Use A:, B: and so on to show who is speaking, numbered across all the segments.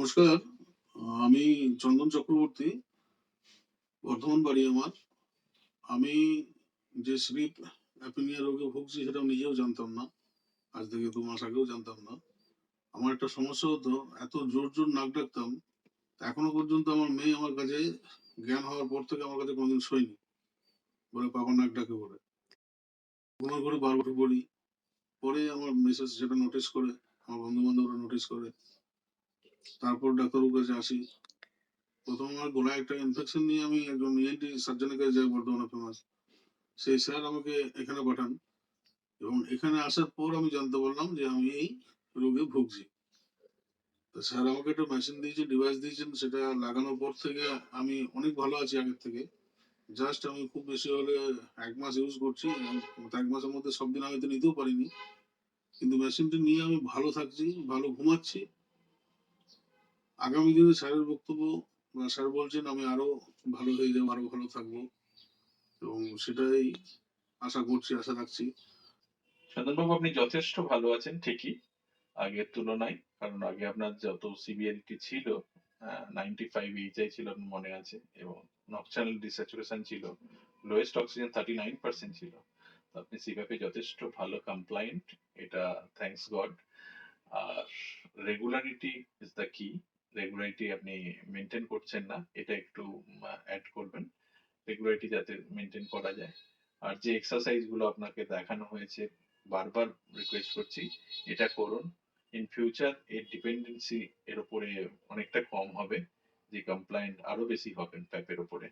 A: নমস্কার। আমি চন্দন চক্রবর্তী। বর্ধমান বাড়ি আমার। আমি যে স্লিপ অ্যাপনিয়া রোগে ভুগছি সেটা আমি নিজেও জানতাম না। আজ থেকে ২ মাস আগেও জানতাম না। আমার একটা সমস্যা হতো, এত জোর নাক ডাকতাম। এখনো পর্যন্ত আমার মেয়ে আমার কাছে জ্ঞান হওয়ার পর থেকে আমার কাছে কোনোদিন শোয়নি। বলে, "পাপা নাক ডাকে" বলে। ঘুমের ঘোরে বারবার বলি। পরে আমার মিসেস সেটা নোটিস করে, আমার বন্ধু-বান্ধবরা নোটিস করে। তারপর ডাক্তারবাবুর কাছে আসি। ১ম আমার গলায় একটা ইনফেকশন নিয়ে আমি একজন ENT সার্জনের কাছে যাই, বর্ধমানে ফেমাস। সেই স্যার আমাকে এখানে পাঠান এবং এখানে আসার পর আমি জানতে পারলাম যে আমি এই রোগে ভুগছি। তো স্যার আমাকে একটা মেশিন দিয়েছে, ডিভাইস দিয়েছেন, সেটা লাগানোর পর থেকে আমি অনেক ভালো আছি আগের থেকে। জাস্ট আমি খুব বেশি হলে ১ মাস ইউজ করছি এবং ১ মাসের মধ্যে সব দিন আমি তো নিতেও পারিনি। কিন্তু মেশিনটি নিয়ে আমি ভালো থাকছি, ভালো ঘুমাচ্ছি। আগামী দিনে স্যারের বক্তব্য বা স্যার বলছেন আমি আরো ভালো হয়ে যাবো, আরো ভালো থাকবো এবং সেটাই আশা করছি, আশা রাখছি।
B: চন্দনবাবু, আপনি যথেষ্ট ভালো আছেন ঠিকই আগের তুলনায়। কারণ আগে আপনার যত সিভিয়ারিটি ছিল, 95 এইচআই ছিল আপনার মনে আছে, এবং নকচার্নাল ডিস্যাচুরেশন ছিল, লোয়েস্ট অক্সিজেন 39% ছিল। তো আপনি সিভাপে যথেষ্ট ভালো কমপ্লায়েন্ট, এটা থ্যাঙ্কস গড। আর regularity is the key. Regularity আপনি মেনটেন করছেন না, এটা একটু অ্যাড করবেন। রেগুলারিটি যাতে মেনটেন করা যায়। আর যে এক্সারসাইজ গুলো আপনাকে দেখানো হয়েছে, বারবার রিকোয়েস্ট করছি এটা করুন। ইন ফিউচার এর ডিপেন্ডেন্সি এর উপরে অনেকটা কম হবে, যে কমপ্লায়েন্ট আরো বেশি হবেন প্যাপের উপরে।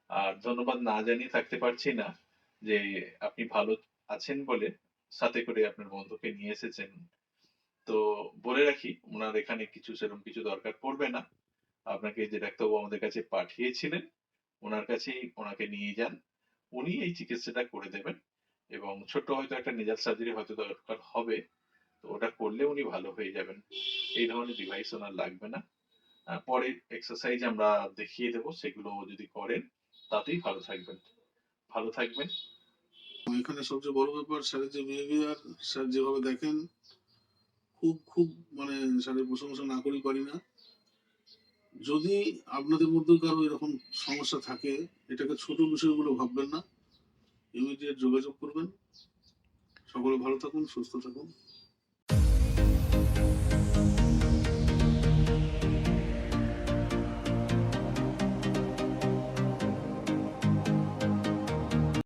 B: আর ধন্যবাদ না জানিয়ে থাকতে পারছি না যে আপনি ভালো আছেন বলে সাথে করে আপনার বন্ধুকে নিয়ে এসেছেন। তো বলে রাখি, ওনার এখানে সেরকম কিছু দরকার পড়বে না। আপনাকে যে ডাক্তারবাবু আমাদের কাছে পাঠিয়েছিলেন, ওনার কাছেই ওনাকে নিয়ে যান। উনি এই চিকিৎসাটা করে দেবেন, এবং ছোট্ট হয়তো একটা নেজাল সার্জারি হয়তো দরকার হবে, তো ওটা করলে উনি ভালো হয়ে যাবেন। এই ধরনের ডিভাইস ওনার লাগবে না। পরে এক্সারসাইজ আমরা দেখিয়ে দেবো, সেগুলো যদি করেন তাতেই ভালো থাকবেন। ভালো থাকবেন।
A: এখানে সবচেয়ে বড় ব্যাপার স্যারের যে বিহেভিয়ার, স্যার যেভাবে দেখেন, খুব মানে স্যারের প্রশংসা না করেই পারি না। যদি আপনাদের মধ্যেও কারো এরকম সমস্যা থাকে, এটাকে ছোট বিষয় বলে ভাববেন না। ইমিডিয়েট যোগাযোগ করবেন। সকলে ভালো থাকুন, সুস্থ থাকুন।